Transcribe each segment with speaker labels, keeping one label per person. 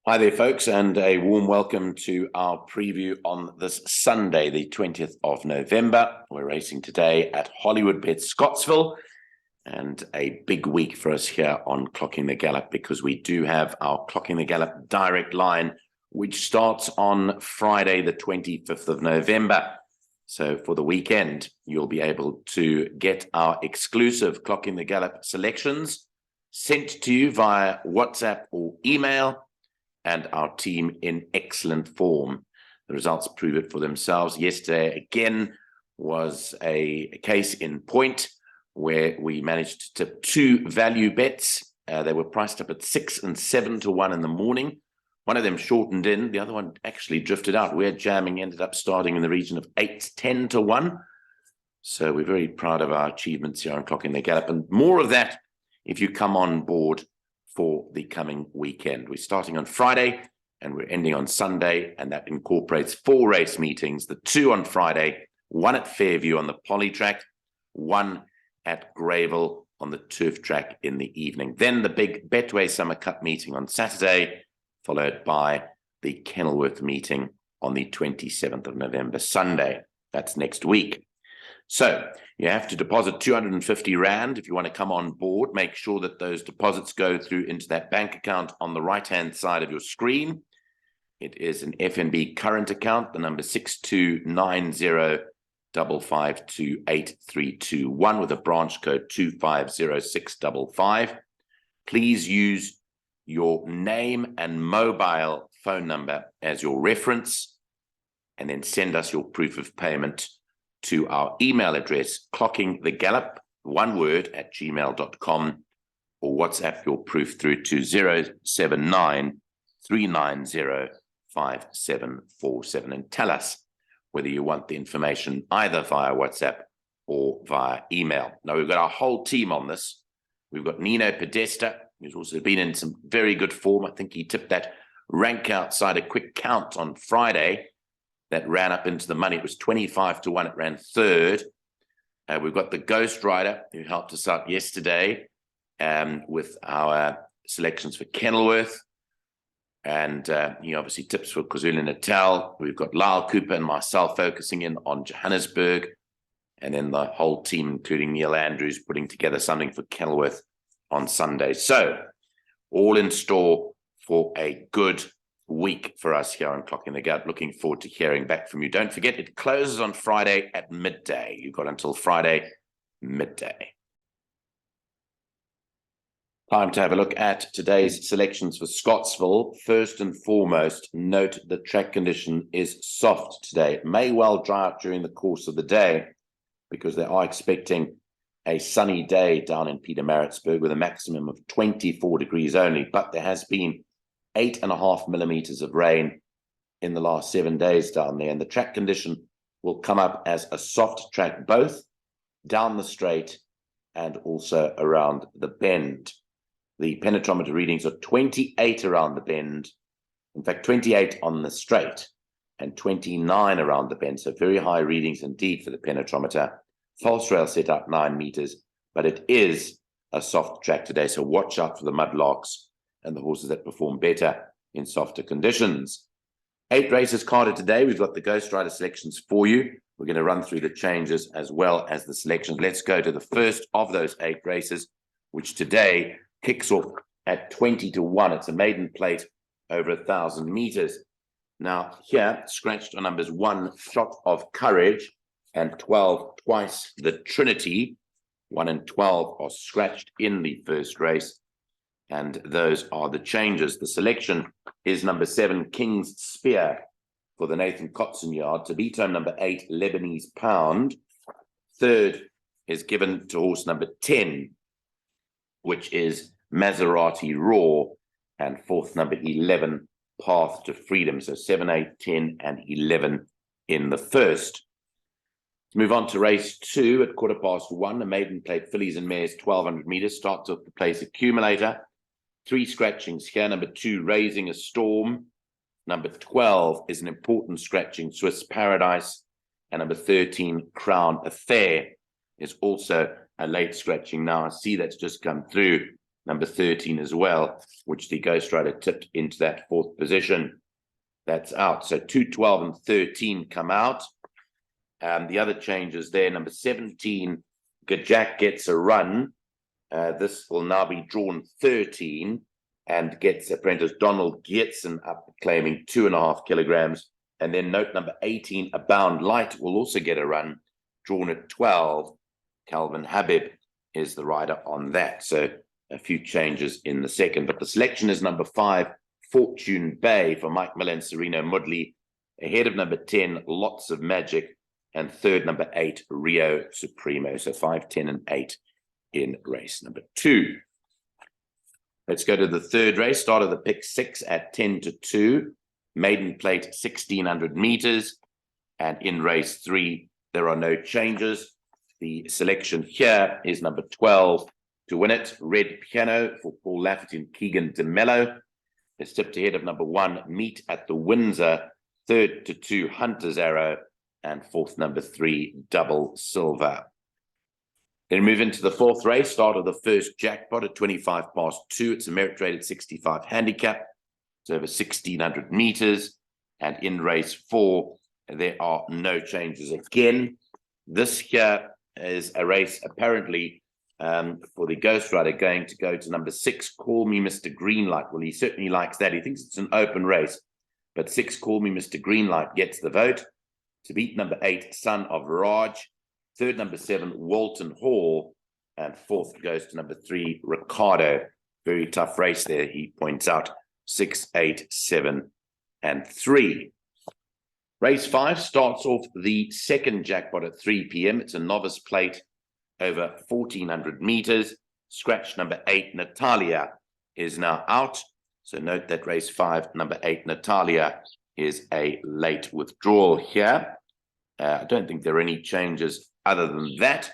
Speaker 1: Hi there, folks, and a warm welcome to our preview on this Sunday, the 20th of November. We're racing today at Hollywoodbets, Scottsville, and a big week for us here on Clocking the Gallop because we do have our Clocking the Gallop direct line, which starts on Friday, the 25th of November. So for the weekend, you'll be able to get our exclusive Clocking the Gallop selections sent to you via WhatsApp or email, and our team in excellent form. The results prove it for themselves. Yesterday, again, was a case in point where we managed to tip two value bets. They were priced up at 6 and 7 to 1 in the morning. One of them shortened in. The other one actually drifted out. Where jamming ended up starting in the region of 8-10 to 1. So we're very proud of our achievements here on Clocking the Gallop. And more of that if you come on board for the coming weekend. We're starting on Friday and we're ending on Sunday, and that incorporates 4 race meetings, the 2 on Friday, 1 at Fairview on the poly track, 1 at Greyville on the turf track in the evening. Then the big Betway Summer Cup meeting on Saturday, followed by the Kenilworth meeting on the 27th of November, Sunday. That's next week. So you have to deposit 250 Rand if you want to come on board. Make sure that those deposits go through into that bank account on the right-hand side of your screen. It is an FNB current account, the number 629055283221 with a branch code 250655. Please use your name and mobile phone number as your reference, and then send us your proof of payment to our email address, clockingthegallop, one word, @gmail.com, or WhatsApp your proof through to 079-390-5747 and tell us whether you want the information either via WhatsApp or via email. Now, we've got our whole team on this. We've got Nino Podesta, who's also been in some very good form. I think he tipped that rank outside a quick count on Friday that ran up into the money. It was 25 to 1. It ran third. We've got the Ghostryder, who helped us out yesterday with our selections for Kenilworth. And he obviously tips for KwaZulu-Natal. We've got Lyle Cooper and myself focusing in on Johannesburg. And then the whole team, including Neil Andrews, putting together something for Kenilworth on Sunday. So all in store for a good week for us here on Clocking the Gallop. Looking forward to hearing back from you. Don't forget, it closes on Friday at midday. You've got until Friday midday. Time to have a look at today's selections for Scottsville. First and foremost, note the track condition is soft today. It may well dry out during the course of the day because they are expecting a sunny day down in Pietermaritzburg with a maximum of 24 degrees only, but there has been 8.5 millimeters of rain in the last 7 days down there, and the track condition will come up as a soft track both down the straight and also around the bend. The penetrometer readings are 28 around the bend, in fact 28 on the straight and 29 around the bend, so very high readings indeed for the penetrometer. False rail set out 9 meters, but it is a soft track today, so watch out for the mudlarks and the horses that perform better in softer conditions. 8 races carded today. We've got the Ghostryder selections for you. We're going to run through the changes as well as the selections. Let's go to the first of those 8 races, which today kicks off at 20 to 1. It's a maiden plate over 1,000 meters. Now here, scratched on numbers 1, Shot of Courage, and 12, Twice the Trinity. 1 and 12 are scratched in the first race. And those are the changes. The selection is number 7, King's Spear, for the Nathan Kotson yard. To beat home number 8, Lebanese Pound. Third is given to horse number 10, which is Maserati Raw. And fourth, number 11, Path to Freedom. So 7, 8, 10, and 11 in the first. Let's move on to race 2 at 1:15. A maiden plate fillies and mares, 1,200 meters. Starts off the place accumulator. 3 scratchings here. Number 2, Raising a Storm. Number 12 is an important scratching, Swiss Paradise. And number 13, Crown Affair, is also a late scratching. Now I see that's just come through. number 13 as well, which the Ghostryder tipped into that fourth position. That's out. So 2, 12, and 13 come out. The other changes there, number 17, Jack gets a run. This will now be drawn 13 and gets apprentice Donald Geertsen up, claiming 2.5 kilograms. And then note number 18, Abound Light, will also get a run, drawn at 12. Calvin Habib is the rider on that. So a few changes in the second. But the selection is number 5, Fortune Bay, for Mike Miller and Sereno Mudley, ahead of number 10, Lots of Magic, and third, number 8, Rio Supremo. So 5, 10, and 8 in race number 2. Let's go to the third race. Start of the pick 6 at 10-2. Maiden plate 1,600 meters. And in race 3, there are no changes. The selection here is number 12 to win it. Red Piano for Paul Lafferty and Keegan DeMello. It's tipped ahead of number 1, Meet at the Windsor. Third to 2, Hunter's Arrow. And fourth, number 3, Double Silver. Then we move into the fourth race. Start of the first jackpot at 25 past 2. It's a merit rated 65 handicap. It's over 1,600 meters. And in race 4, there are no changes again. This here is a race apparently for the Ghostryder, going to go to number 6, Call Me Mr. Greenlight. Well, he certainly likes that. He thinks it's an open race. But 6, Call Me Mr. Greenlight, gets the vote. To beat number 8, Son of Raj. Third, number 7, Walton Hall. And fourth goes to number 3, Ricardo. Very tough race there, he points out. 6, 8, 7, and 3. Race 5 starts off the second jackpot at 3 p.m. It's a novice plate over 1,400 meters. Scratch number 8, Natalia, is now out. So note that race 5, number 8, Natalia, is a late withdrawal here. I don't think there are any changes other than that.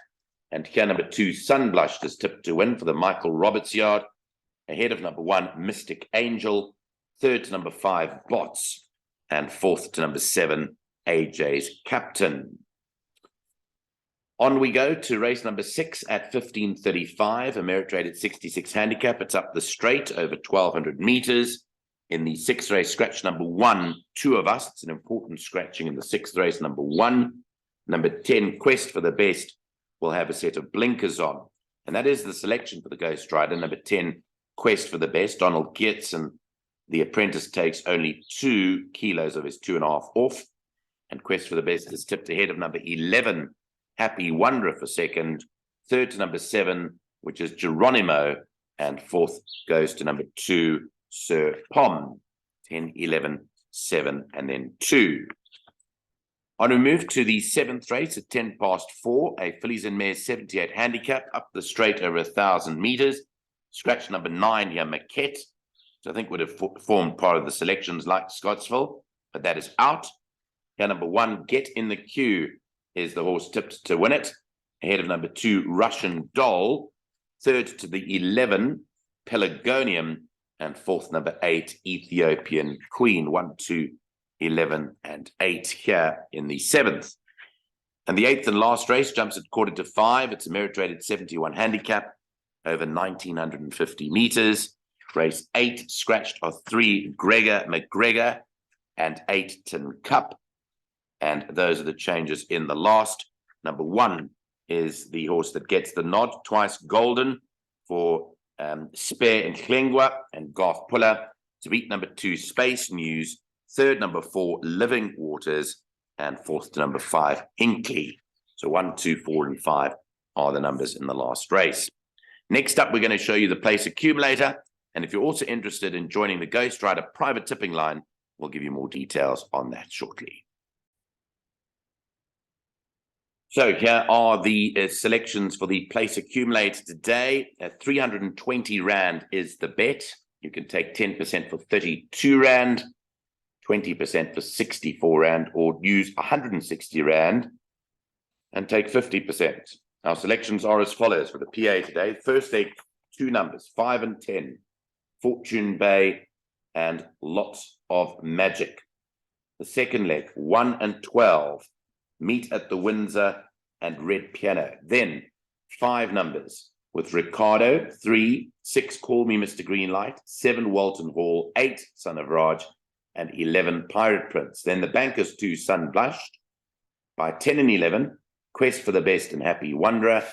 Speaker 1: And here, number 2, Sunblushed, is tipped to win for the Michael Roberts yard, ahead of number 1, Mystic Angel. Third to number 5, Bots. And fourth to number 7, AJ's Captain. On we go to race number 6 at 15:35, a merit rated 66 handicap. It's up the straight over 1,200 meters. In the 6th race, scratch number 1, 2 of us. It's an important scratching in the 6th race, number 1. Number 10, Quest for the Best, will have a set of blinkers on. And that is the selection for the Ghostryder. Number 10, Quest for the Best, Donald Geertsen, the apprentice, takes only 2 kilos of his 2.5 off. And Quest for the Best is tipped ahead of number 11, Happy Wanderer, for second. Third to number 7, which is Geronimo. And fourth goes to number 2, Sir Pom. 10, 11, 7, and then 2. On we move to the 7th race at 10 past 4, a fillies and mares 78 handicap, up the straight over 1,000 meters. Scratch number 9 here, Maquette, which I think would have formed part of the selections like Scottsville, but that is out. Here, number 1, Get in the Queue, is the horse tipped to win it, ahead of number 2, Russian Doll. Third to the 11, Pelargonium, and fourth, number 8, Ethiopian Queen. 1, 2, 11, and 8 here in the 7th. And the 8th and last race jumps at 4:45. It's a merit rated 71 handicap over 1,950 meters. Race 8, scratched are 3, Gregor McGregor, and 8, Tin Cup. And those are the changes in the last. Number 1 is the horse that gets the nod, Twice Golden, for Spare and Klingwa and Garth Puller. To beat number 2, Space News. Third, number 4, Living Waters. And fourth to number 5, Hinkley. So 1, 2, 4, and 5 are the numbers in the last race. Next up, we're going to show you the place accumulator. And if you're also interested in joining the Ghostryder private tipping line, we'll give you more details on that shortly. So here are the selections for the place accumulator today. At 320 Rand is the bet. You can take 10% for 32 Rand, 20% for 64 Rand, or use 160 Rand and take 50%. Our selections are as follows for the PA today. First leg, 2 numbers, 5 and 10, Fortune Bay and Lots of Magic. The second leg, 1 and 12, Meet at the Windsor and Red Piano. Then 5 numbers, with Ricardo, 3, 6, Call Me Mr. Greenlight, 7, Walton Hall, 8, Son of Raj, and 11, Pirate Prince. Then the bankers 2, Sun Blushed. By 10 and 11, Quest for the Best and Happy Wanderer.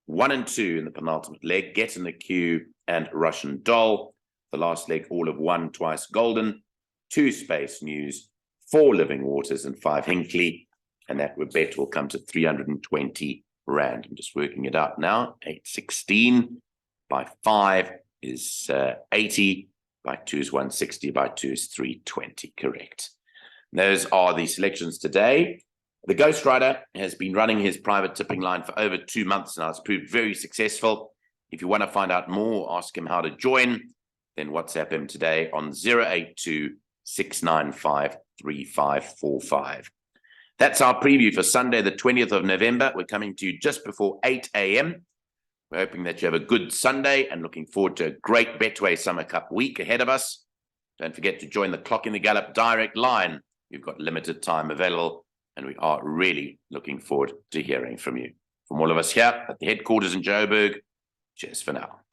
Speaker 1: 1 and 2 in the penultimate leg, Get in the Queue and Russian Doll. The last leg, all of 1, Twice Golden, 2, Space News, 4, Living Waters, and 5, Hinkley. And that bet will come to 320 Rand. I'm just working it out now. 816 by 5 is 80, by 2 is 160, by 2 is 320. Correct. Those are the selections today. The Ghostryder has been running his private tipping line for over 2 months now. It's proved very successful. If you want to find out more, ask him how to join, then WhatsApp him today on 082 695 3545. That's our preview for Sunday, the 20th of November. We're coming to you just before 8 a.m. We're hoping that you have a good Sunday and looking forward to a great Betway Summer Cup week ahead of us. Don't forget to join the Clocking the Gallop direct line. We've got limited time available, and we are really looking forward to hearing from you. From all of us here at the headquarters in Joburg, cheers for now.